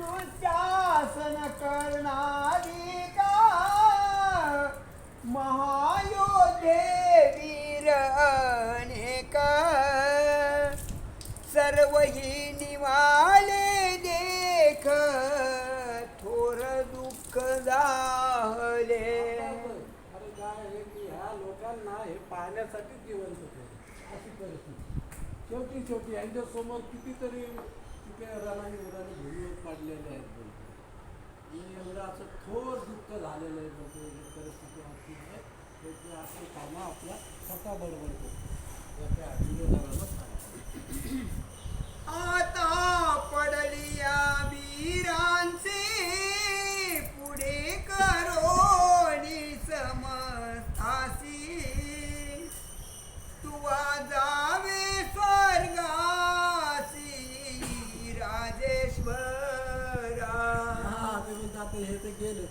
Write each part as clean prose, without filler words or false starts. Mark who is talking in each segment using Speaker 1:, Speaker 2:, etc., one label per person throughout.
Speaker 1: दुःशासन करणारी का महायोधे वीर अनेक सर्वही निवाले देख थोर दुःख झाले.
Speaker 2: अरे काय आहे की ह्या लोकांना हे पाहण्यासाठी जिवंत होते अशी परिस्थिती. शेवटी यांच्या समोर कितीतरी रणाने उराने भुरीवर पाडलेले आहेत बोलतो. एवढं असं थोर दुःख झालेलं आहे बोलतो. परिस्थिती अशी आहे ते असं कामं आपल्या स्वतः बरोबर करतो याच्या विरोधाला सांगतो.
Speaker 1: आता पडली या वीरांचे पुढे करोनी समस्तासी तुवा जावे स्वर्गासी राजेश्वरा.
Speaker 2: ते म्हणतात हे ते गेले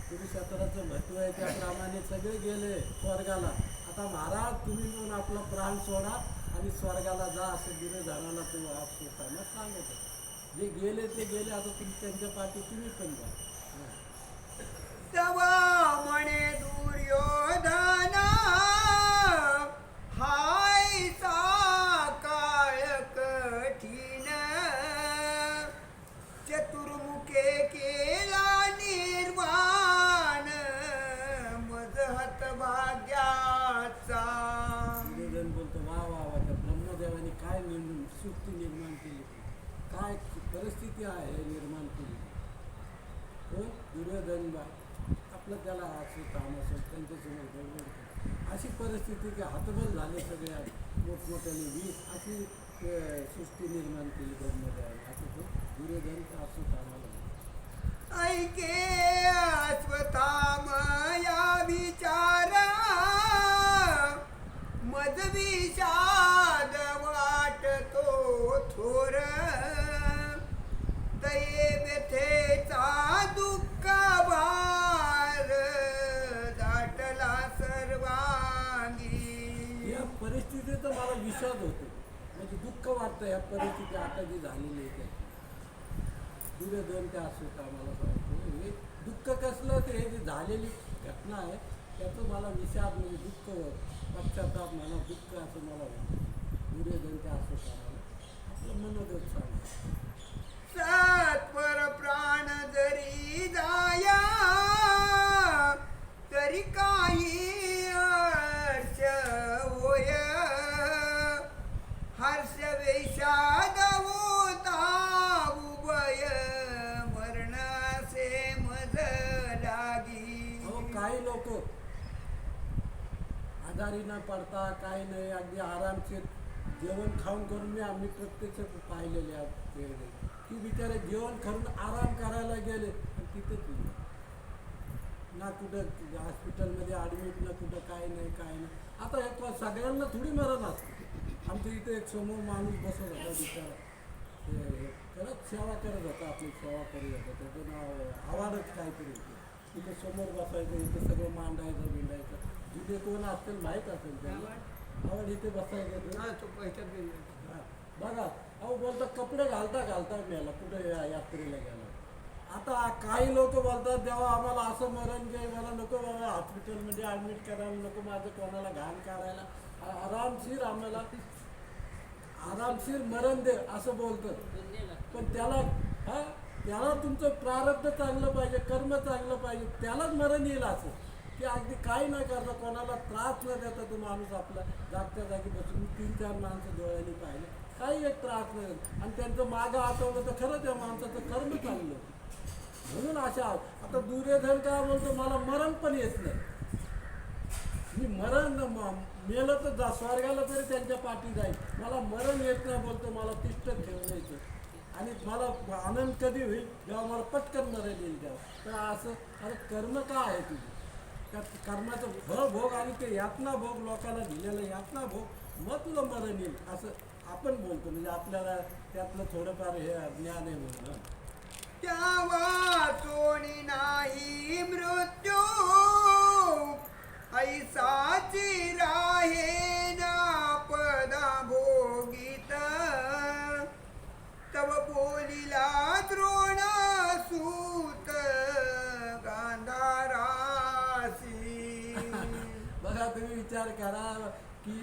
Speaker 2: तुम्ही क्षेत्राचं महत्व आहे त्याप्रमाणे सगळे गेले स्वर्गाला. आता महाराज तुम्ही म्हणून आपला प्राण सोडा आणि स्वर्गाला जा असं दुर्योधनाला तू असताना सांगत होता. जे गेले ते गेले आता तुम्ही त्यांच्या पाठी तुम्ही पण जा.
Speaker 1: तवा म्हणे दुर्योधना हाय काळ कठीण चतुर्मुखे केला निर्वाण मज हतभाग्याचा.
Speaker 2: दुर्योधन बोलतो वा वा वा त्या ब्रह्मदेवाने काय सृष्टी निर्माण केली काय परिस्थिती आहे निर्माण केली. हो दुर्योधन बा आपलं त्याला असं काम असेल त्यांच्यासमोर बरोबर अशी परिस्थिती की हातबल झाले सगळ्या मोठमोठ्याने वीस अशी सृष्टी निर्माण केली ब्रह्मदेवाने. असं तो दुर्योधनचं असं कामाला
Speaker 1: ऐके अश्वत्थाम या विचारा मज विषाद वाटतो थोर तये व्यथेचा दुःख भार दाटला सर्वांगी.
Speaker 2: या परिस्थितीत मला विषाद होतो म्हणजे दुःख वाटतं या परिस्थिती आता जी झालेली आहे त्याची. दुर्योधन त्या असं कामाला सांगतो हे दुःख कसलं ते हे जी झालेली घटना आहे त्याचं मला विषाद म्हणजे दुःख पश्चाताप मला दुःख असं मला होतं. दुर्योधन त्या असं कामाला आपलं मनोगत सांगतो.
Speaker 1: सत्वर प्राण जरी जाया तरी काही हर्ष होय हर्ष विषाद होता उभय मरणासे मज लागी.
Speaker 2: काही लोक आजारी न पडता काही नाही अगदी आरामशीर जेवण खाऊन करून आम्ही प्रत्यक्ष पाहिलेले आहेत की बिचारे जेवण खाऊन आराम करायला गेले आणि तिथेच ना कुठं हॉस्पिटलमध्ये ॲडमिट ना कुठं काय नाही. आता हे सगळ्यांना थोडी मरण असते. आमच्या इथे एक समोर माणूस बसत होता बिचारा करत सेवा करत होता आपली सेवा करत होता त्याचं नाव आवाडच काहीतरी होतं. तिथे समोर बसायचं इथे सगळं मांडायचं बिंडायचं जिथे कोण असेल माहीत असेल त्याला आवड इथे बसायचं. बघा अहो बोलतात कपडे घालता मेला कुठे यात्रेला गेला. आता काही लोक बोलतात देवा आम्हाला असं मरण घे मला नको बाबा हॉस्पिटलमध्ये ॲडमिट करायला नको माझं कोणाला घाण काढायला आरामशीर आम्हाला आरामशीर मरण दे असं बोलतं. पण त्याला तुमचं प्रारब्ध चांगलं पाहिजे कर्म चांगलं पाहिजे त्यालाच मरण येईल असं की अगदी काही न करता कोणाला त्रास न देता तो माणूस आपला जागच्या जागी बसून 3-4 माणसं डोळ्यांनी पाहिले काही एक त्रास नाही आणि त्यांचं मागं आठवलं तर खरं त्या माणसाचं कर्म चांगलं. म्हणून अशा आता दुर्योधन काय बोलतो मला मरण पण येत नाही मी मरण मेलं तर स्वर्गाला तरी त्यांच्या पाठी जाईल मला मरण येत नाही बोलतो मला तिष्ठत ठेवायचं आणि मला आनंद कधी होईल जेव्हा मला पटकन मरण येईल तेव्हा. तर असं अरे कर्म काय आहे तुझं त्या कर्माचं फळ भोग आणि ते यातना भोग लोकांना दिलेलं यातना भोग मग तुला मरण येईल असं आपण बोलतो म्हणजे आपल्याला त्यातलं थोडंफार हे ज्ञान आहे म्हणून.
Speaker 1: त्या वाचोनी नाही मृत्यू ऐसाची राहे ना पदा भोगित तव बोलिला द्रोण
Speaker 2: करा की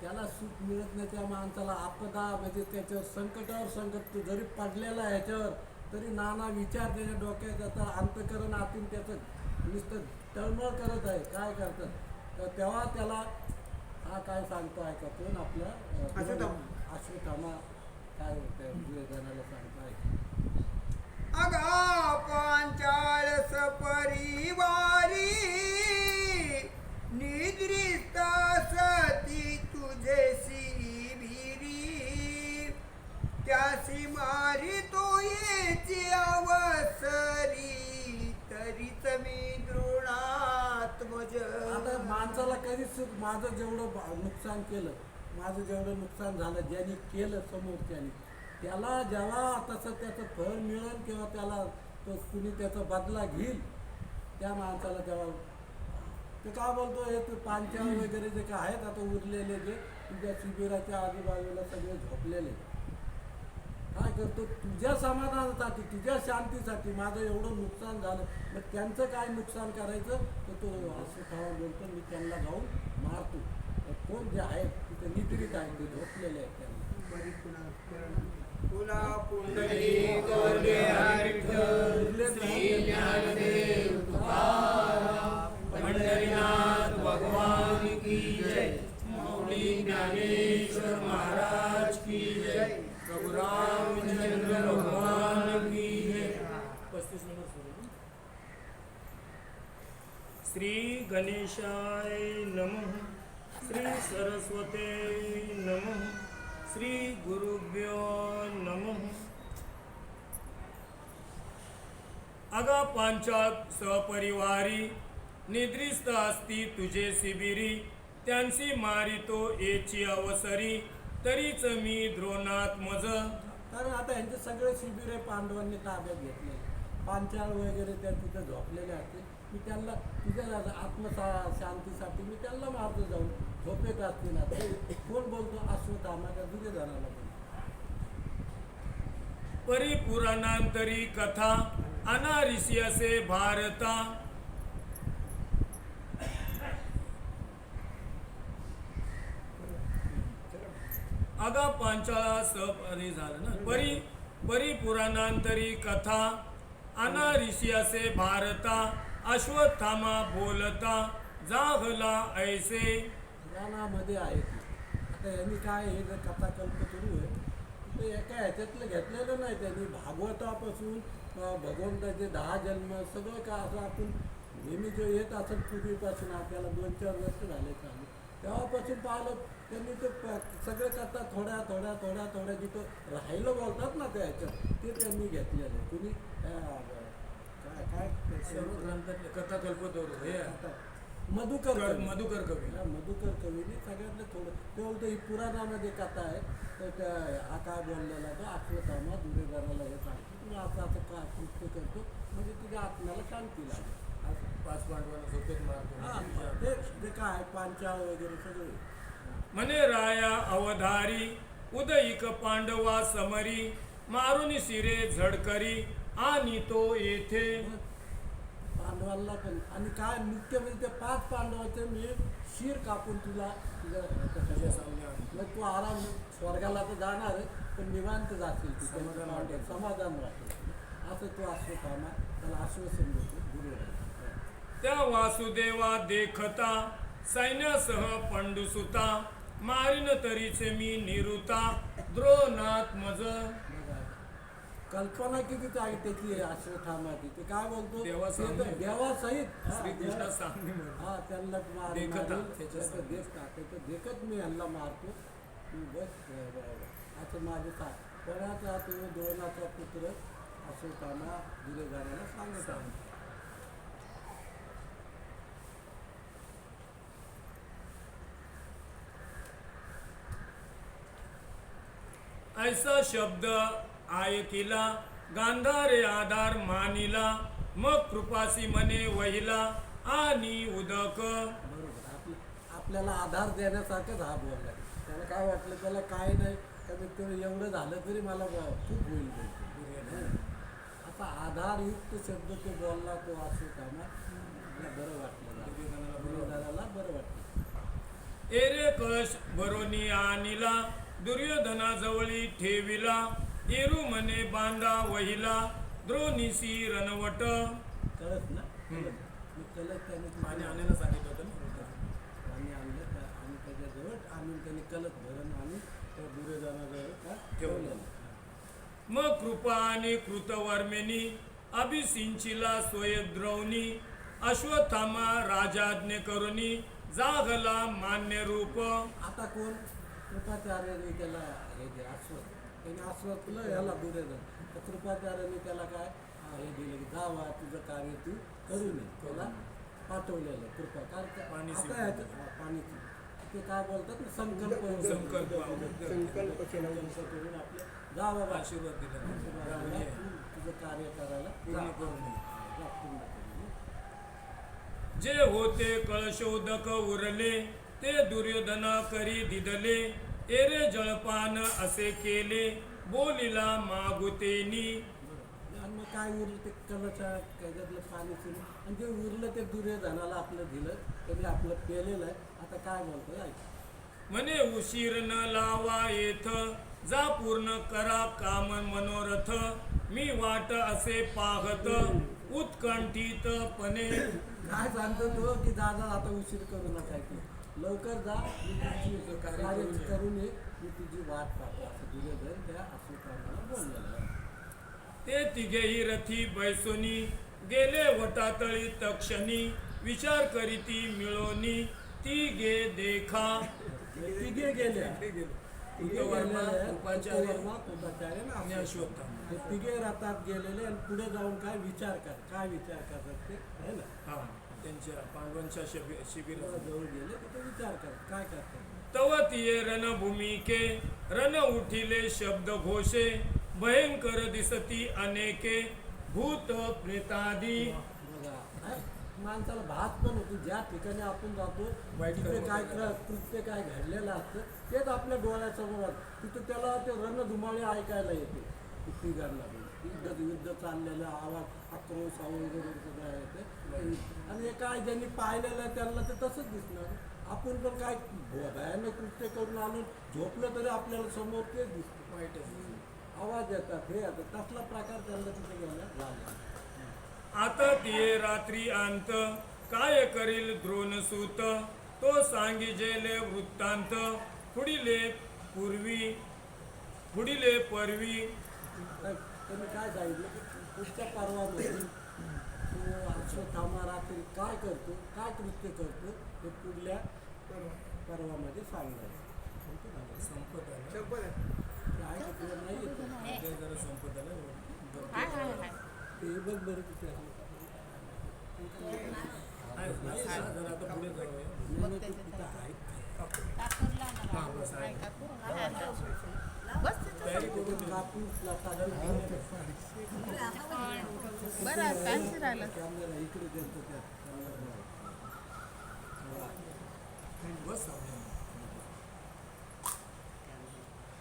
Speaker 2: त्याला सुख मिळत नाही, त्या माणसाला आपदा म्हणजे त्याच्यावर संकटावर संकट तो जरी पडलेला आहे ह्याच्यावर तरी नाना विचार त्याच्या डोक्यात येतात, अंतकरण आतून त्याचं नुसतं तळमळ करत आहे. काय करतात तर तेव्हा त्याला हा काय सांगतो आहे का कोण आपला अश्वत्थामा काय दुर्योधनाला सांगतो आहे
Speaker 1: अगा पांचाळ सपरिवारी निद्रिस्त सती तुझेसी भिरी त्यासी मारी तो येची अवसरी तरीच मी द्रोणात्मज.
Speaker 2: आता माणसाला कधीच माझं जेवढं नुकसान केलं, माझं जेवढं नुकसान झालं ज्यांनी केलं समोरच्याने, त्याला जेव्हा तसं त्याचं फळ मिळेल किंवा त्याला तो कुणी त्याचा बदला घेईल त्या माणसाला तेव्हा ते काय बोलतो हे तू पांचाळ वगैरे जे काय आहेत आता उरलेले जे तुझ्या शिबिराच्या आजूबाजूला सगळे झोपलेले काय करतो तुझ्या समाधानासाठी तुझ्या शांतीसाठी माझं एवढं नुकसान झालं, मग त्यांचं काय नुकसान करायचं तर तो अश्वत्थामा बोलतो मी त्यांना जाऊन मारतो. कोण जे आहेत तिथे निद्रित आहेत ते झोपलेले आहेत त्यांना
Speaker 1: पुला पुंडलिक
Speaker 3: श्री ज्ञानदेव तुकाराम पंढरीनाथ भगवान की जय. मौली ज्ञानेश्वर महाराज की जय. प्रभु रामचंद्र भगवान की जय. 35 नंबर सुरू. श्री गणेशाय नमः. श्री सरस्वते नमः. श्री गुरुभ्यो नमः. अगा पांचाळ सपरिवारी निद्रिस्त असती तुझे शिबिरी त्यांची मारितो येची अवसरी तरीच मी द्रोणात्मज.
Speaker 2: कारण आता यांचे सगळे शिबिरे पांडवांनी ताब्यात घेतले, पांचाळ वगैरे त्या तिथे झोपलेले असते. मी त्यांना तुझ्या शांतीसाठी मी त्यांना मारतो जाऊन झोपेत असतील. आता कोण बोलतो अश्वत्थामा का दुर्योधनाला बोलतो.
Speaker 3: परिपुराणांतरी कथा अनारिसी असे भारता अगा पांचाळा सपरी झालं ना. परिपुराणांतरी कथा अनारिसी असे भारता अश्वत्थामा बोलता जाहला ऐसे.
Speaker 2: पुराणामध्ये आहे ती. आता यांनी काय हे जर कथाकल्प सुरू आहे ते एका ह्याच्यातलं घेतलेलं नाही त्यांनी. भागवतापासून भगवंताचे 10 जन्म सगळं का असं आपण नेहमी जो येत असेल पूर्वीपासून आपल्याला 2-4 वर्ष झाले चालू तेव्हापासून पाहिलं त्यांनी ते सगळे कथा थोड्या थोड्या थोड्या थोड्या जिथं राहिलं बोलतात ना त्या ह्याच्यात ते त्यांनी घेतलेलं आहे. कुणी काय काय
Speaker 3: सर्व ग्रंथातले कथा कल्पतरू हे
Speaker 2: मधुकर कवी.
Speaker 3: मधुकर कवी.
Speaker 2: मधुकर कवीने सगळ्यातलं थोडं ते बोलतं ही पुराणामध्ये कथा आहे तर त्या हा काय बोललेला तो अश्वत्थामा दुर्योधनाला हे सांगतो तुम्ही असं असं काय कृत्य करतो म्हणजे तुझ्या आत्म्याला शांती लागेल.
Speaker 3: 5 पांडवांना झोपेत मारतो.
Speaker 2: हां ते काय पांचाळ वगैरे सगळे
Speaker 3: म्हणे राया अवधारी उदयिक पांडवा समरी मारून शिरे झडकरी आणि तो येथे.
Speaker 2: पांडवांना पण आणि काय मुख्य म्हणजे ते 5 पांडवाचे मी शिर कापून तुला तुझ्या मग तू आराम स्वर्गाला तर जाणार पण निवांत जाशील तू समाधान राहतील असं तो अश्वत्थामा त्याला आश्वासन देतो दुर्योधन.
Speaker 3: त्या वासुदेवा देखता सैन्यासह पंडुसुता मारिन तरीचे मी निरुता द्रोणात्मज.
Speaker 2: कल्पना किती आहे त्याची अश्वत्थामाची. ते काय बोलतो
Speaker 3: देवासहित
Speaker 2: श्रीकृष्ण
Speaker 3: सांगणे
Speaker 2: हा त्यांना
Speaker 3: देखता
Speaker 2: त्याचं देखत मी यांना मारतो तू बस असं माझे कोणाचा तो द्रोणाचा पुत्र अश्वत्थामा दुर्योधनाला सांगत आहे.
Speaker 3: ऐसा शब्द आयकिला गांधारे आधार मानिला मग कृपासी मने वहिला आणि उदक.
Speaker 2: बरोबर आपल्याला आधार देण्यासारखंच हा बोलला. त्याला काय वाटलं त्याला काय नाही कमीत कमी एवढं झालं तरी मला खूप होईल बोलतो. आता आधारयुक्त शब्द तो बोलला तो अश्वत्थामा मला बरं वाटलं, दुर्योधनाला बरं वाटलं.
Speaker 3: एरे कळश भरोनी आणिला दुर्योधनाजवळी ठेविला एरू म्हणे बांधा वहिला द्रोणीसी रणवट.
Speaker 2: कळत ना, मी कळत त्याने
Speaker 3: पाणी आणायला सांगितलं होतं ना.
Speaker 2: पाणी आणलं आणि त्याच्याजवळ आणून त्याने कलत भरण आणून त्या दुर्योधनाजवळ का ठेवलेलं.
Speaker 3: मग कृपा आणि कृतवर्मेनी अभिसिंचिला स्वयद्रवनी अश्वत्थामा राजाज्ञे करुनी जागला मान्य रूप.
Speaker 2: आता कोण कृपाचार्याने त्याला हे दे आश्वस्त, त्याने आश्वस्तलं ह्याला दुर्योधन. तर कृपाचार्याने त्याला काय हे दिलं की जावा तुझं कार्य तू करू नये, त्याला पाठवलेलं कृपा
Speaker 3: पाणी
Speaker 2: आता
Speaker 3: सिंचन.
Speaker 2: ह्याचं पाणीची ते काय बोलतात ना, संकल्प
Speaker 3: संकल्प.
Speaker 1: संकल्प केला
Speaker 2: करून आपले जा बाबा
Speaker 3: आशीर्वाद दिला.
Speaker 2: आशीर्वाद दिला, तू तुझं कार्य करायला
Speaker 3: पूर्ण
Speaker 2: जा.
Speaker 3: करून ये.
Speaker 2: जा, पूर्ण करून ये.
Speaker 3: जे होते कळशोदक उरले ते दुर्योधन करी दिदले एरे जळपान असे केले बोलिला मागुतेनी.
Speaker 2: आणि मग काय उरलं ते कलचा त्याच्यातलं पाणी पिलं आणि जे उरलं ते दुर्योधनाला आपलं दिलं, त्यांनी आपलं पेलेलं आहे. आता काय बोलतोय ऐक.
Speaker 3: म्हणे उशीर न लावा येथ जा पूर्ण करा काम मनोरथ मी वाट असे पाहत उत्कंठितपणे.
Speaker 2: काय सांगतो तो की दादा आता उशीर करू नका की लवकर जा, मी तुझी कार्य करून ये, मी तुझी वाट पाहतो असं दुर्योधन त्या अशोकाला बोललेलं आहे.
Speaker 3: ते तिघेही रथी बैसोनी गेले वटातळी तक्षणी विचार करीती मिळोनी ती गे देखा.
Speaker 2: तिघे गेले,
Speaker 3: कृतवर्मा, कृपाचार्य
Speaker 2: कृपाचार्य आणि
Speaker 3: आणि
Speaker 2: अश्वत्थामा.
Speaker 3: अश्वत्थामा.
Speaker 2: ते तिघे रथात गेलेले आणि पुढे जाऊन काय विचार करतात ते आहे ना.
Speaker 3: हा त्यांच्या पांडवांच्या शिबिरात
Speaker 2: जवळ गेले तिथे विचार करतात काय करतात.
Speaker 3: तव तिये रणभूमिके रण उठिले शब्द घोषे भयंकर दिसती अनेके भूत प्रेतादी.
Speaker 2: बघा काय माणसाला भात पण होतो, ज्या ठिकाणी आपण जातो
Speaker 3: वाईट
Speaker 2: तिथे
Speaker 3: कर्म
Speaker 2: काय
Speaker 3: केलं.
Speaker 2: कृत्य काय घडलेलं असतं तेच आपल्या डोळ्यासमोर असतं. तिथं त्याला ते रणधुमाळे ऐकायला येते. तिघांना युद्ध चाललेलं आवाज आक्रोश वगैरे सगळं येते. आणि हे काय ज्यांनी पाहिलेलं आहे त्यांना ते तसंच दिसणार. आपण पण काय भयानक कृत्य करून आलो झोपलं तरी आपल्याला समोर तेच दिसतं,
Speaker 3: वाईटच.
Speaker 2: आवाज येतात हे आता तसला प्रकार त्यांना तिथे गेला झाला.
Speaker 3: आता तिये रात्री अंत काय करील द्रोणसूत तो सांगिजेले वृत्तांत पुढिले परवी.
Speaker 2: त्यांनी काय सांगितलं की पुढच्या पर्वामध्ये तो अश्वत्थामा रात्री काय करतो, काय कृत्य करतो ते पुढल्या पर्वामध्ये सांगणार.
Speaker 3: संपत आलं.
Speaker 1: शपथ.
Speaker 2: ते आहे का तुला नाही येत?
Speaker 3: ते जरा संपत आलं.
Speaker 2: ते बघ बरं तिथे आहे.
Speaker 3: आहे, जरा आता पुढे जाऊया.
Speaker 2: नाही, नाही, ते तिथं आहे.
Speaker 3: हा, बस आहे. तयारी करून ठेव.
Speaker 2: कापूस लाकडाला
Speaker 4: बरं फॅन्सी राहिलं.
Speaker 2: कॅमेरा इकडे देतो त्या कॅमेरा.
Speaker 3: बस सावधान.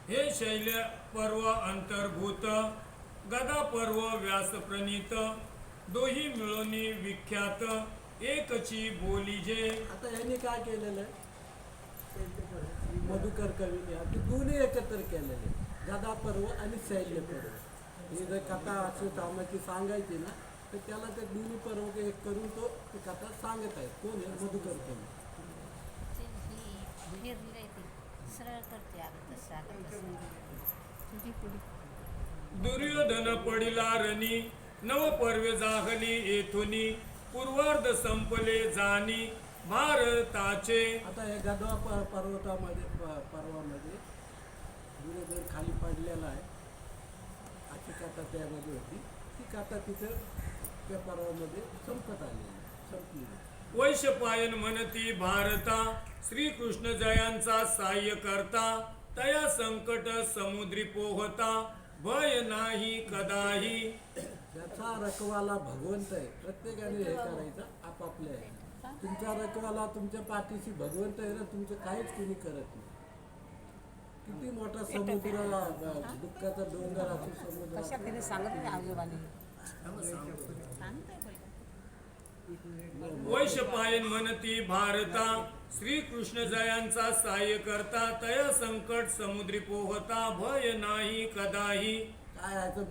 Speaker 3: हे शैल्य पर्व अंतर्भूत गदा पर्व व्यास प्रणीत दोही मिळूनी विख्यात एकची बोलीजे.
Speaker 2: आता यांनी काय केलेलं आहे, मधुकर कवीने ते दोन्ही एकत्र केलेले, गदा पर्व आणि शैल्य पर्व. ही जर कथा अश्वत्थामाची सांगायची ना तर त्याला ते दोन्ही पर्व एक करून तो ती कथा सांगत आहे. कोण आहे? मधुकर कवी.
Speaker 4: सरळ करते अगं तसं तुझी पुढे
Speaker 3: दुर्योधन पडिला रणी नव पर्वे जागली येथुनी पूर्वार्ध संपले जाणी भारताचे.
Speaker 2: आता हे गदा पर्वामध्ये दुर्योधन खाली पडलेला आहे अशी कथा त्यामध्ये होती. ती कथा तिथं त्या पर्वामध्ये संपली.
Speaker 3: वैशपायन म्हणती भारता श्रीकृष्ण जयांचा सहाय्य करता तया संकट समुद्री पोहता भय नाही कदाही.
Speaker 2: ज्याचा रखवाला भगवंत आहे प्रत्येकाने हे करायचं आपापले आहे. तुमचा रखवाला तुमच्या पाठीशी भगवंत आहे ना, तुमचं काहीच कुणी करत नाही. किती मोठा समुद्र दुःखाचा डोंगर असो, समुद्र
Speaker 4: कशा तरी सांगत नाही आजोबाने.
Speaker 3: सांगतो.
Speaker 4: सांगताय बोल.
Speaker 3: वैशपायन म्हणती भारता श्रीकृष्ण जयांचा सहाय्य करता तय संकट समुद्री पोहता भय नाही कदाही.
Speaker 2: काय आहे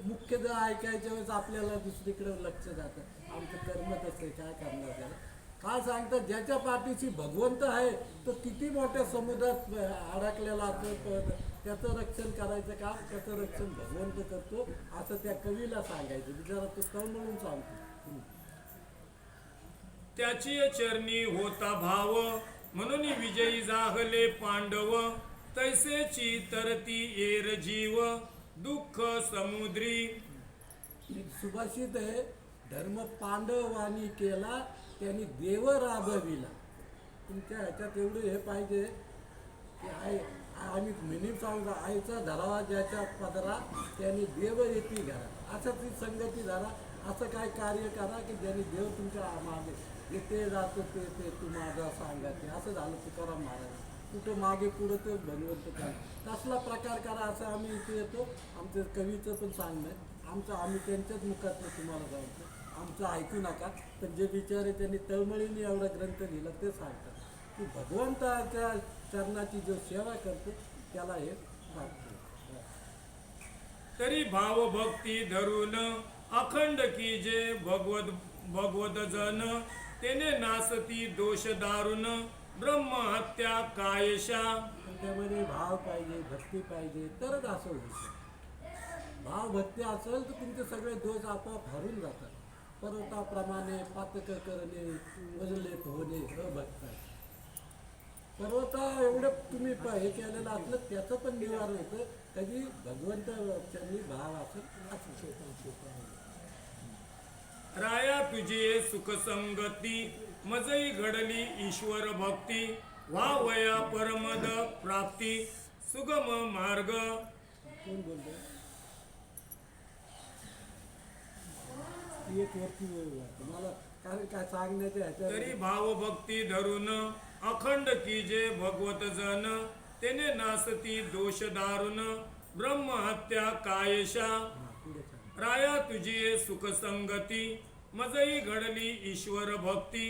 Speaker 2: मुख्य जर ऐकायच्या वेळेस आपल्याला दुसरीकडे लक्ष जातं. आमचं कर्म तसं आहे, काय करणार त्याला. काय सांगतात ज्याच्या पाठीशी भगवंत आहे तो किती मोठ्या समुद्रात अडकलेला असतो, त्याचं रक्षण करायचं काम त्याचं रक्षण भगवंत करतो असं त्या कवीला सांगायचं. बिचारा तो तळमळून सांगतो.
Speaker 3: त्याची चरणी होता भाव म्हणून विजयी जाहले पांडव तैसेची तरती येर जीव दुःख समुद्री.
Speaker 2: एक सुभाषित आहे, धर्म पांडवानी केला त्यांनी देव राबविला. तुमच्या ह्याच्यात एवढं हे पाहिजे की आम्ही मिनिम सांगतो आईचा धरावा ज्याच्या पदरा त्यांनी देव येते घरा. असं ती संगती धरा, असं काय कार्य करा की ज्यांनी देव तुमच्या मागे येते जातो ते तू माझा सांगा ते. असं झालं तुकाराम महाराज. कुठं मागे पुढं ते भगवंत काय तसला प्रकार करा असं आम्ही इथे येतो. आमचं कवीचं पण सांगणं आहे आमचं, आम्ही त्यांच्याच मुखातनं तुम्हाला सांगतो. आमचं ऐकू नका. पण जे बिचारे त्यांनी तळमळीने एवढा ग्रंथ लिहिला ते सांगतात की भगवंताच्या चरणाची जो सेवा करतो त्याला हे वाटतं.
Speaker 3: तरी भाव भक्ती धरून अखंड की जे भगवत जन तेने नासती दोष दारुण ब्रह्महत्या कायशा.
Speaker 2: पण त्यामध्ये भाव पाहिजे, भक्ती पाहिजे तरच असं होऊ शकतं. भाव भक्ती असेल तर तुमचे सगळे दोष आपोआप हरून जातात. पर्वताप्रमाणे पातक करणे, वजलेत होणे, अभक्त. पर्वता एवढं तुम्ही हे केलेलं असलं त्याचं पण निवारण होतं. कधी भगवंत चरणी भाव असेल असं.
Speaker 3: राया तुझे सुख संगती मजई घडली ईश्वर भक्ती वावया परमद प्राप्ती सुगम मार्ग.
Speaker 2: कोण बोलतो? एक वरती मला कारण काय सांगण्याच्या
Speaker 3: तरी
Speaker 2: ह्याच्या
Speaker 3: भाव भक्ती धरून अखंड की जे भगवत जन तेने नासती दोष दारुण ब्रह्महत्या कायशा.
Speaker 2: पुढे सांग.
Speaker 3: राया तुझी सुख संगती मजई घडली ईश्वर भक्ती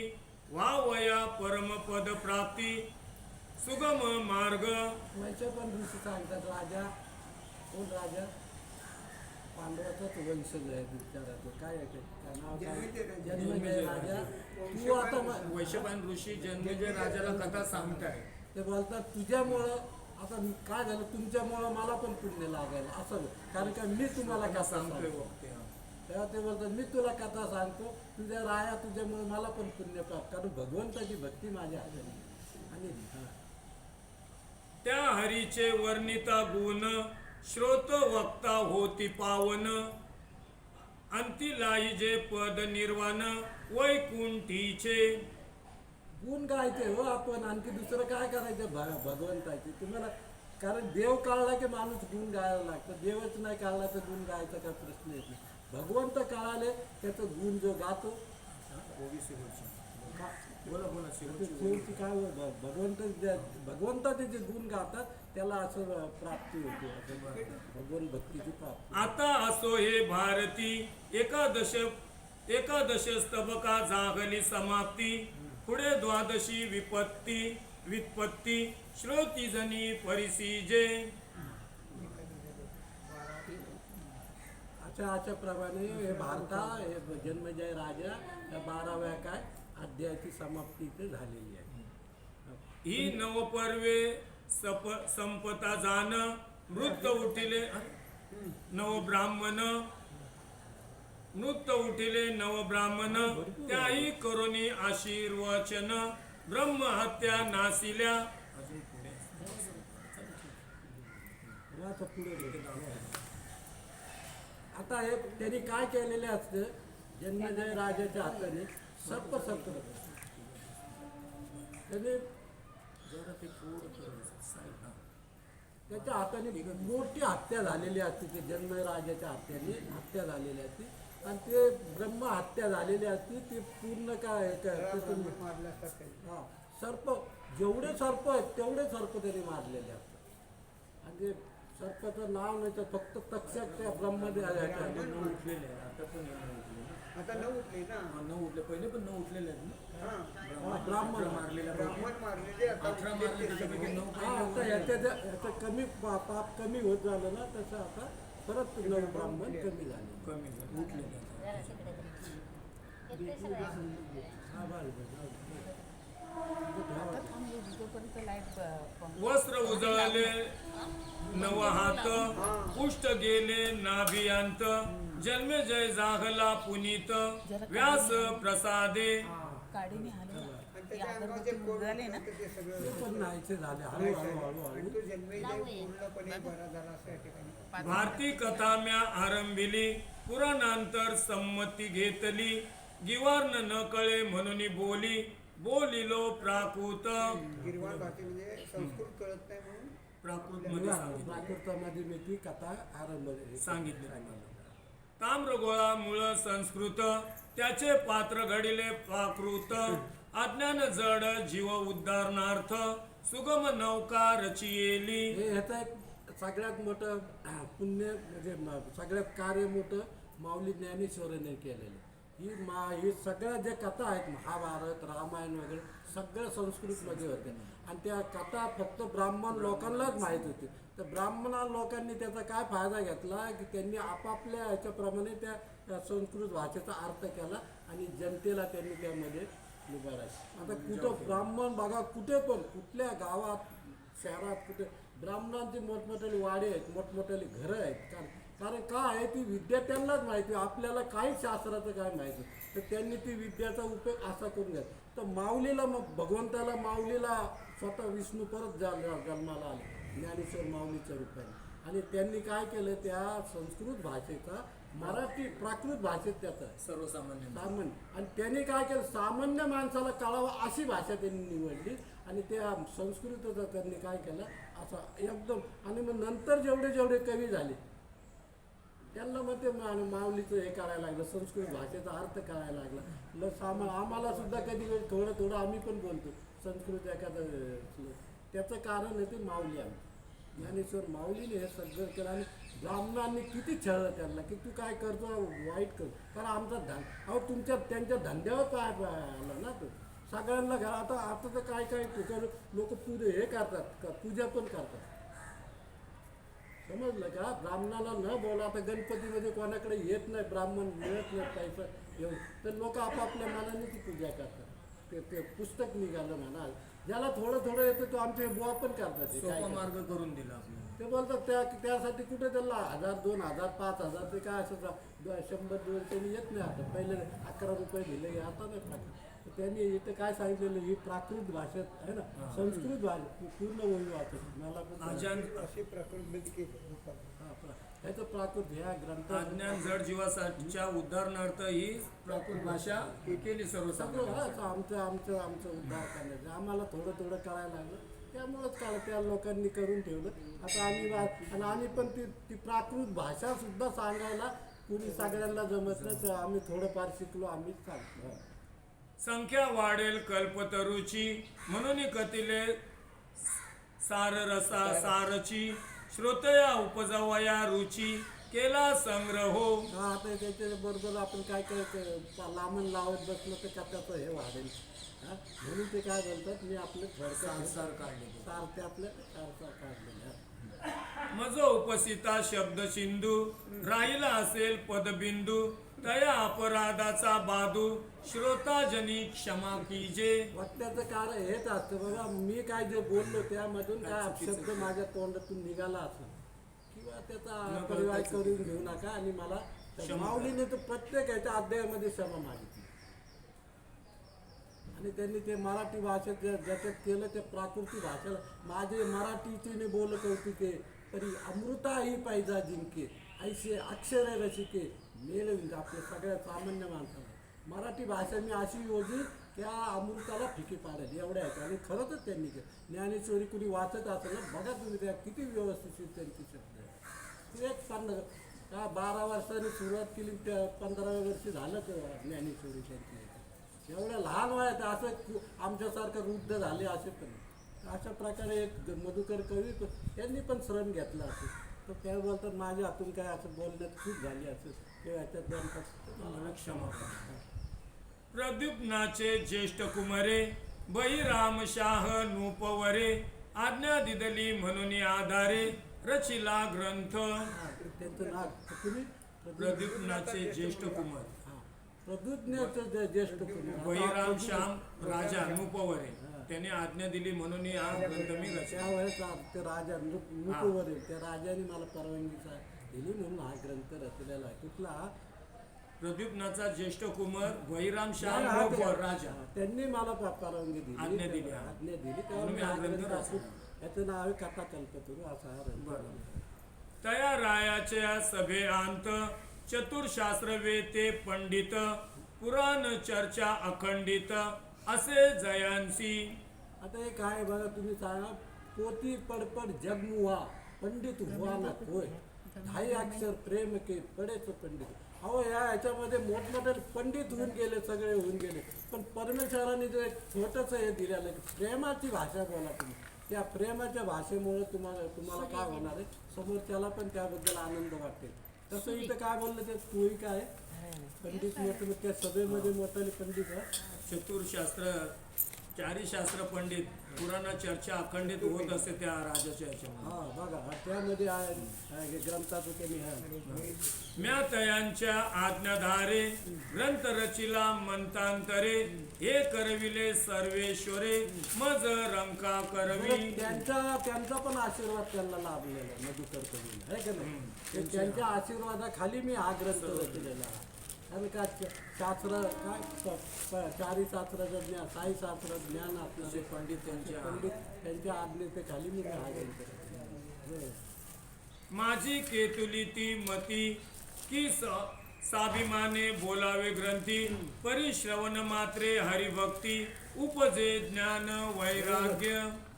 Speaker 3: वावया परमपद प्राप्ती सुगम मार्ग.
Speaker 2: वैश्य पण ऋषी सांगतात राजा कोण राजा पांडवाचाच वंशज आहे विचारायचं काय आहे ते काय नाव काय जन्मजय राजा. तू आता
Speaker 3: वैशपायन ऋषी जन्मेजय राजाला कथा सांगताय.
Speaker 2: ते बोलतात तुझ्यामुळं आता काय झालं तुमच्यामुळं मला पण पुण्य लागायला असं कारण का मी तुम्हाला कथा
Speaker 3: सांगतोय
Speaker 2: सांगतो.
Speaker 3: वक्ते.
Speaker 2: तेव्हा ते बोलतात मी तुला कथा सांगतो तुझ्या राया तुझ्यामुळे मला पण पुण्य प्राप्त कारण भगवंताची भक्ती माझ्या हातात आहे. आणि
Speaker 3: त्या हरीचे वर्णिता गुण श्रोत वक्ता होती पावन अंती लाईजे पद निर्वाण वैकुंठीचे.
Speaker 2: गुण गायचे हो आपण आणखी दुसरं काय करायचं भगवंताचे तुम्हाला कारण देव काढला की माणूस गुण गायला लागतं. देवच नाही काढला तर गुण गायचा काय प्रश्न येत नाही. भगवंत काळाले त्याचं गुण जो गातो
Speaker 3: बोला बोला
Speaker 2: शेवटी काय भगवंताचे जे गुण गातात त्याला असं प्राप्ती होते भगवान भक्तीची प्राप्ती.
Speaker 3: आता असो हे भारती एकादश स्तबका जागली समाप्ती पुढे द्वादशी विपत्ती श्रोती जनी परिसीजे.
Speaker 2: अशा प्रमाणे हे भारता हे जन्मजय राजा या 12व्या काय अध्यायाची समाप्ती इथे झालेली आहे.
Speaker 3: ही नवपर्वे संपता जान मृत उठिले नवब्राह्मण त्याही करुणी आशीर्वचन ब्रह्महत्या नासिल्या.
Speaker 2: आता पुढे आता हे त्यांनी काय केलेले असतं जन्मजय राजाच्या हाताने सर्प त्याने त्याच्या हाताने मोठी हत्या झालेली असते. ते जन्मजय राजाच्या हात्याने हत्या झालेली असते आणि ते ब्रह्म हत्या झालेली असते. ते पूर्ण काय हा सर्प जेवढे सर्प आहेत तेवढे सर्प त्यांनी मारलेले असतात आणि ते सर्पाचं नाव नाही तर फक्त तक्षक त्या ब्रह्मदेव आहे
Speaker 3: आता पण उठलेले आहे. आता पण हे न उठलेले.
Speaker 1: आता न उठले ना
Speaker 3: न उठले पहिले पण न उठलेले आहेत ना.
Speaker 1: हा
Speaker 2: ब्राह्मण
Speaker 3: मारलेल्या
Speaker 1: ब्राह्मण मारलेले आता
Speaker 3: 18
Speaker 1: उठले
Speaker 3: मारले
Speaker 1: ते
Speaker 3: त्याच्यापैकी
Speaker 1: सगळे.
Speaker 3: 9
Speaker 2: हा आता याचं कमी पाप कमी होत झालं ना तसं आता परत नऊ ब्राह्मण कमी झाले
Speaker 3: कमी झाले, उठलेले आहेत.
Speaker 4: जरा तिकडे तरी. येते सगळं.
Speaker 2: हा बरं
Speaker 4: आता थांबली, जोपर्यंत लाईट
Speaker 3: वस्त्र उजळले नव हात पुष्ट गेले नाभियांत जन्मे जय जागला पुनीत व्यास प्रसादे
Speaker 4: गाडीने आले
Speaker 1: आणि त्याच्या अंगावर जे कोट
Speaker 4: झाले ना
Speaker 1: होतं ते सगळं
Speaker 2: ते पण नाहीचे झाले हळूहळू
Speaker 1: आणि तो जन्मेजय पूर्णपणे बरा झाला असं या ठिकाणी
Speaker 3: भारती कथा म्या आरंभिली पुराणांतर संमती घेतली गिवार्ण न कळे म्हणून बोलिलो प्राकृत
Speaker 1: गिरवाण भाषेमध्ये संस्कृत कळत नाही म्हणून
Speaker 3: प्राकृत मध्ये सांगितलं.
Speaker 2: प्राकृतामध्ये मी ती कथा आरंभ
Speaker 3: सांगितले ताम्र गोळा मूळ संस्कृत त्याचे पात्र घडिले प्राकृत अज्ञान जड जीव उद्धारणार्थ सुगम नौका रचियेली.
Speaker 2: हे ह्याचं एक सगळ्यात मोठं पुण्य म्हणजे सगळ्यात कार्य मोठं माऊली ज्ञानेश्वराने केलेलं ही सगळ्या ज्या कथा आहेत महाभारत रामायण वगैरे सगळं संस्कृतमध्ये होते आणि त्या कथा फक्त ब्राह्मण लोकांनाच माहीत होती. तर ब्राह्मण लोकांनी त्याचा काय फायदा घेतला की त्यांनी आपापल्या ह्याच्याप्रमाणे त्या संस्कृत भाषेचा अर्थ केला आणि जनतेला त्यांनी त्यामध्ये निभारायचं. आता कुठं ब्राह्मण बघा कुठे पण कुठल्या गावात शहरात कुठे ब्राह्मणांचे मोठमोठ्याले वाडे आहेत मोठमोठ्याले घरं आहेत कारण काय आहे ती विद्या त्यांनाच माहिती आपल्याला काही शास्त्राचं काय माहिती तर त्यांनी ती विद्याचा उपयोग असा करून घ्यायचा. तर माऊलीला मग भगवंताला माऊलीला स्वतः विष्णू परत जन्माला आले ज्ञानेश्वर माऊलीच्या रूपाने आणि त्यांनी काय केलं त्या संस्कृत भाषेचा मराठी प्राकृत भाषेत त्याचा
Speaker 3: सर्वसामान्य
Speaker 2: सामान्य आणि त्यांनी काय केलं सामान्य माणसाला कळावं अशी भाषा त्यांनी निवडली आणि त्या संस्कृतचा त्यांनी काय केलं असा एकदम आणि मग नंतर जेवढे कवी झाले त्यांना मग ते माऊलीचं हे करायला लागलं संस्कृत भाषेचा अर्थ करायला लागला आम्हाला सुद्धा कधी थोडं आम्ही पण बोलतो संस्कृत एखादं त्याचं कारण आहे ते माऊली आम्ही ज्ञानेश्वर माऊलीने हे सगळं केलं आणि ब्राह्मणांनी किती छळलं त्यांना की तू काय करतो वाईट कर कारण आमचा त्यांच्या धंद्यावर काय आलं ना तो सगळ्यांना घरा आता तर काय लोक हे करतात पूजा पण करतात समजलं का ब्राह्मणाला न बोला आता गणपतीमध्ये कोणाकडे येत नाही ब्राह्मण मिळत नाही पैसा घेऊन तर लोक आपापल्या मनाने ती पूजा करतात ते पुस्तक निघालं म्हणा ज्याला थोडं येतं तो आमचे बुवा पण करतात
Speaker 3: सोपा मार्ग करून दिला आपल्याला.
Speaker 2: ते बोलतात त्यासाठी कुठे त्याला 1000 2000 5000 ते काय असं 100-200 त्यांनी येत नाही आता पहिले 11 रुपये दिले आता नाही टाकत त्यांनी इथं काय सांगितलेलं ही प्राकृत भाषेत आहे ना संस्कृत भाषेत पूर्ण होईल वाचत मला पण
Speaker 1: अशी प्रकृती
Speaker 2: ह्याचं प्राकृत ह्या ग्रंथात
Speaker 3: अज्ञान जड जीवासाठीच्या उद्धारणार्थ ही प्राकृत भाषा केली सर्वसामान्य.
Speaker 2: सगळं आमचं उद्धार करण्याचं आम्हाला थोडं करायला लागलं त्यामुळंच काय त्या लोकांनी करून ठेवलं आता आम्ही पण ती प्राकृत भाषा सुद्धा सांगायला कुणी सगळ्यांना जमत नाही तर आम्ही थोडंफार शिकलो आम्हीच सांगतो.
Speaker 3: संख्या वाढेल कल्पतरूची म्हणून कथिले सारची श्रोतया उपजवया रुची केला संग्रहो.
Speaker 2: आता त्याच्या बरोबर आपण काय लांबण लावत बसलो तर कथाचं हे वाढेल म्हणून ते काय बोलतात मी आपले
Speaker 3: सार काढले
Speaker 2: सार आपले सार काढलेले
Speaker 3: मज उपसिता शब्द सिंधू राहिला असेल पदबिंदू तया अपराधाचा बादू श्रोताजनी क्षमा कीजे.
Speaker 2: वक्त्याचं कारण हेच असतं बघा मी काय जे बोललो त्यामधून काय अपशब्द माझ्या तोंडातून निघाला असेल किंवा त्याचा परिवार करून घेऊ नका आणि मला माऊलीने तर प्रत्येक याच्या अध्यायामध्ये क्षमा मागितली आणि त्यांनी ते मराठी भाषेत ज्याच्यात केलं ते प्राकृतिक भाषेला माझे मराठीचे बोलत होती ते तरी अमृता ही पाहिजा जिंके ऐसे अक्षर रसिके मेल आपल्या सगळ्या सामान्य माणसाला मराठी भाषा मी अशी योजी त्या अमृताला फिकी पाडेल एवढ्या आहेत आणि खरंच त्यांनी केलं. ज्ञानेश्वरी कुणी वाचत असेल ना बघा तुम्ही त्या किती व्यवस्थित त्यांची शब्द आहे ते एक सांग का 12 वर्षांनी सुरुवात केली त्या 15व्या वर्षी झालं तर ज्ञानेश्वरी त्यांची एवढ्या लहान वयात असं आमच्यासारखं वृद्ध झाले असे पण अशा प्रकारे एक मधुकर कवी त्यांनी पण श्रम घेतला असेल तर त्या बोलतात माझ्या हातून काय असं बोलण्यात चूक झाली असेल किंवा याच्यात दोन
Speaker 3: मला क्षमा करा. प्रद्युम्नाचे ज्येष्ठ कुमारे बहिराम शाह नूपवरे आज्ञा दिदली म्हणून आधारे रचिला ग्रंथ.
Speaker 2: त्यांचं नाव तुम्ही
Speaker 3: प्रद्युम्नाचे ज्येष्ठ कुमार
Speaker 2: प्रदुज्ञाचं ज्येष्ठ कुमार
Speaker 3: बहिराम श्याम राजा नूपवरे त्याने आज्ञा दिली म्हणून हा ग्रंथ मी रचला.
Speaker 2: त्यावेळेस ते राजा नुकूवरील त्या राजाने मला परवानगी दिली म्हणून हा ग्रंथ रचलेला आहे. कुठला
Speaker 3: प्रद्युम्नाचा ज्येष्ठ कुमार बहिराम श्याम
Speaker 2: हा,
Speaker 3: नूपवर राजा
Speaker 2: त्यांनी मला परवानगी दिली
Speaker 3: आज्ञा दिली.
Speaker 2: आज्ञा दिली तेव्हा
Speaker 3: म्हणून
Speaker 2: मी
Speaker 3: मी
Speaker 2: हा
Speaker 3: हा ग्रंथ
Speaker 2: ग्रंथ
Speaker 3: रचला.
Speaker 2: याचं नाव आहे कथा कल्पतरू असा हा ग्रंथ.
Speaker 3: बरोबर. तया रायाच्या सभे अंत चतुर्शास्त्र वेते पंडित पुराण चर्चा अखंडित असे जयांसी.
Speaker 2: आता हे काय बघा तुम्ही सांगा पोती पडपड जगमुहा पंडित हुआ ना होय ढाई अक्षर प्रेम के पडेच पंडित. अहो ह्याच्यामध्ये मोठमोठे पंडित होऊन गेले सगळे होऊन गेले पण परमेश्वराने जो एक छोटंसं हे दिलेलं आहे प्रेमाची भाषा बोला तुम्ही. त्या प्रेमाच्या भाषेमुळे तुम्हाला काय होणार आहे समोरच्याला पण त्याबद्दल आनंद वाटेल. तसं इथं काय बोललं ते तूही काय पंडित मोठे त्या सभेमध्ये मोठाले पंडित आहे.
Speaker 3: चतुर्शास्त्र चारी शास्त्र पंडित पुराण चर्चा अखंडित होत असते त्या राजाच्या ह्याच्यामध्ये.
Speaker 2: हा बघा त्यामध्ये आहे ग्रंथाचं त्यांनी आहे.
Speaker 3: म्या तयांच्या आज्ञाधारे ग्रंथ रचिला मंतांतरे हे करविले सर्वेश्वरे मज रंका करवी.
Speaker 2: त्यांचा पण आशीर्वाद त्यांना लाभलेला आहे मधुकर कवीला आहे का नाही. ते त्यांच्या आशीर्वादाखाली मी हा ग्रंथ रचलेला आहे. आणि का शास्त्र काय चारी शास्त्राचं ज्ञान साई शास्त्र ज्ञान असणारे
Speaker 3: पंडित
Speaker 2: त्यांच्या आज्ञेतेखाली मी हा ग्रंथ रचलेला.
Speaker 3: माझी केतुली ती मती की साभिमाने बोलावे ग्रंथी परिश्रवण मात्रे हरिभक्ती उपजे ज्ञान वैराग्य.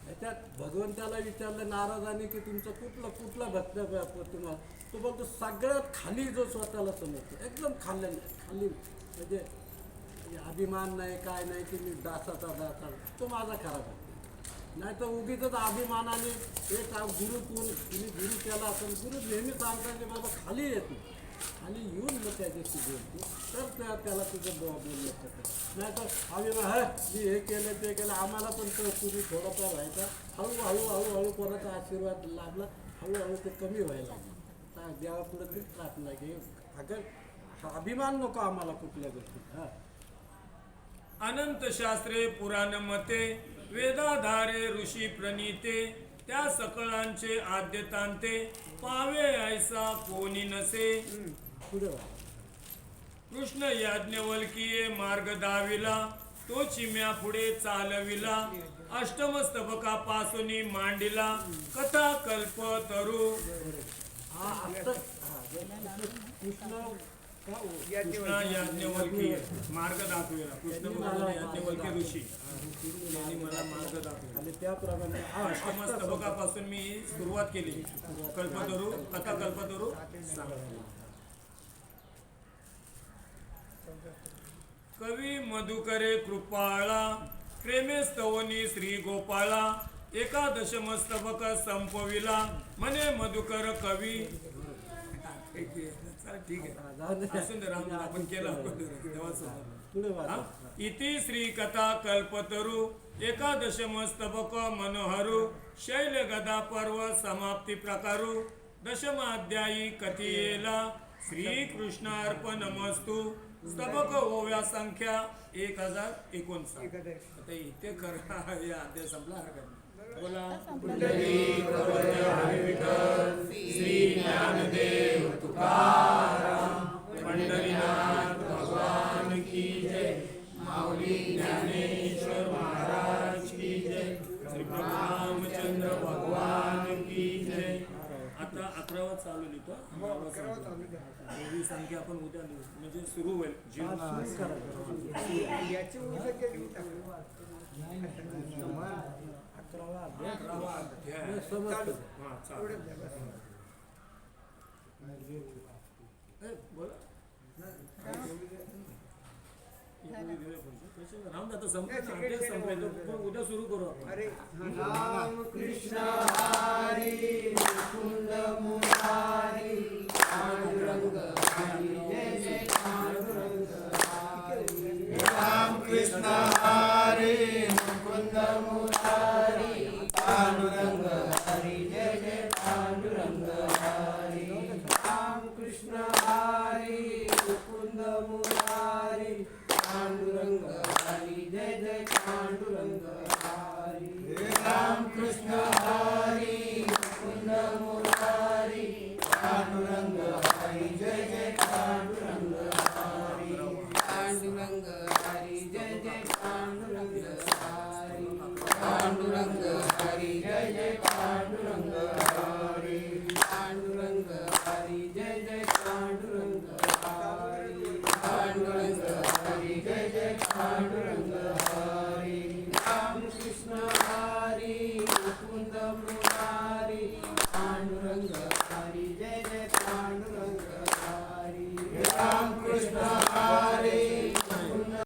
Speaker 2: याच्यात भगवंताला विचारलं नारदाने की तुमचं कुठलं भक्त तुम्हाला तो बोलतो सगळ्यात खाली जो स्वतःला समजतो एकदम खाली म्हणजे अभिमान नाही काय नाही की मी दासाचा तो माझा खरा भक्त. नाही तर उगीच अभिमानाने एक गुरु तुम्ही गुरु केला असेल गुरु नेहमी सांगतात की बाबा खाली येतो खाली येऊन मग त्याच्याशी बोलतो तर त्याला तुझं बोललं शकतं. नाही तर अभिमान मी हे केलं ते केलं आम्हाला पण तुम्ही थोडाफार व्हायचा हळूहळू कोणाचा आशीर्वाद लाभला हळूहळू ते कमी व्हायला लागलं. देवापुढे तीच प्रार्थना की अगं अभिमान नको आम्हाला कुठल्या गोष्टी.
Speaker 3: अनंत शास्त्रे पुराण मते वेदाधारे ऋषी प्रणीते त्या सकळांचे आद्यतांते पावे ऐसा कोणी नसे.
Speaker 2: पुढे
Speaker 3: कृष्ण याज्ञवल्कीये मार्ग दाविला तो चिम्या पुढे चालविला अष्टमस्तबकापासून मांडिला कथा कल्प तरू.
Speaker 2: कृष्ण
Speaker 3: कृष्ण याज्ञवल्की मार्ग दाखविला कृष्ण भगवान याज्ञवल्की ऋषी यांनी मला मार्ग दाखविला.
Speaker 2: आणि त्याप्रमाणे
Speaker 3: अष्टमस्तबकापासून मी सुरुवात केली कल्पतरू कथा कल्पतरू. कवी मधुकरे कृपाळा प्रेमे स्तवनी श्री गोपाळा एकादश मस्तबक संपविला म्हणे मधुकर कवी. ठीक आहे असून दे राम आपण केलं
Speaker 2: पुढे वाचा.
Speaker 3: इति श्री कथा कल्पतरू एकादश मस्तबक मनोहरू शैल गदा पर्व समाप्ती प्रकारू दशमाध्यायी कथियेला श्री कृष्णार्पणमस्तु. स्तबक ओव्या संख्या 1059. आता इथे करा हे अध्याय संपला हरकत नाही. बोला श्री ज्ञानदेव तुकाराम पंढरीनाथ भगवान की जय. माऊली ज्ञानेश्वर महाराज की जय. श्री रामचंद्र भगवान की जय. आता 11वा चालू लिहितो. 11वा चालू संख्या आपण उद्या लिहू म्हणजे सुरू होईल
Speaker 1: याची उलट केली टाकू.
Speaker 2: 11वा अध्याय.
Speaker 3: 11वा अध्याय.
Speaker 2: समजतं.
Speaker 3: हा चालेल.
Speaker 1: एवढंच आहे बस.
Speaker 3: बोला राम आता संपले उद्या सुरू करू आपण.
Speaker 1: अरे
Speaker 2: राम कृष्ण हरी मुकुंद मुरारी. पांडुरंग हरी राम कृष्ण हरी मुकुंद मुरारी पांडुरंग हरी जय जय पांडुरंग हरी राम कृष्ण हरी मुकुंद मुरारी पांडुरंग हरी जय जय पांडुरंग हरी पांडुरंग हरी जय जय पांडुरंग हरी पांडुरंग हरी जय जय पांडुरंग हरी पांडुरंग हरी जय जय पांडुरंग हरी पांडुरंग हरी जय जय पांडुरंग हरी राम कृष्ण हरी मुकुंद मुरारी पांडुरंग हरी जय जय पांडुरंग हरी राम कृष्ण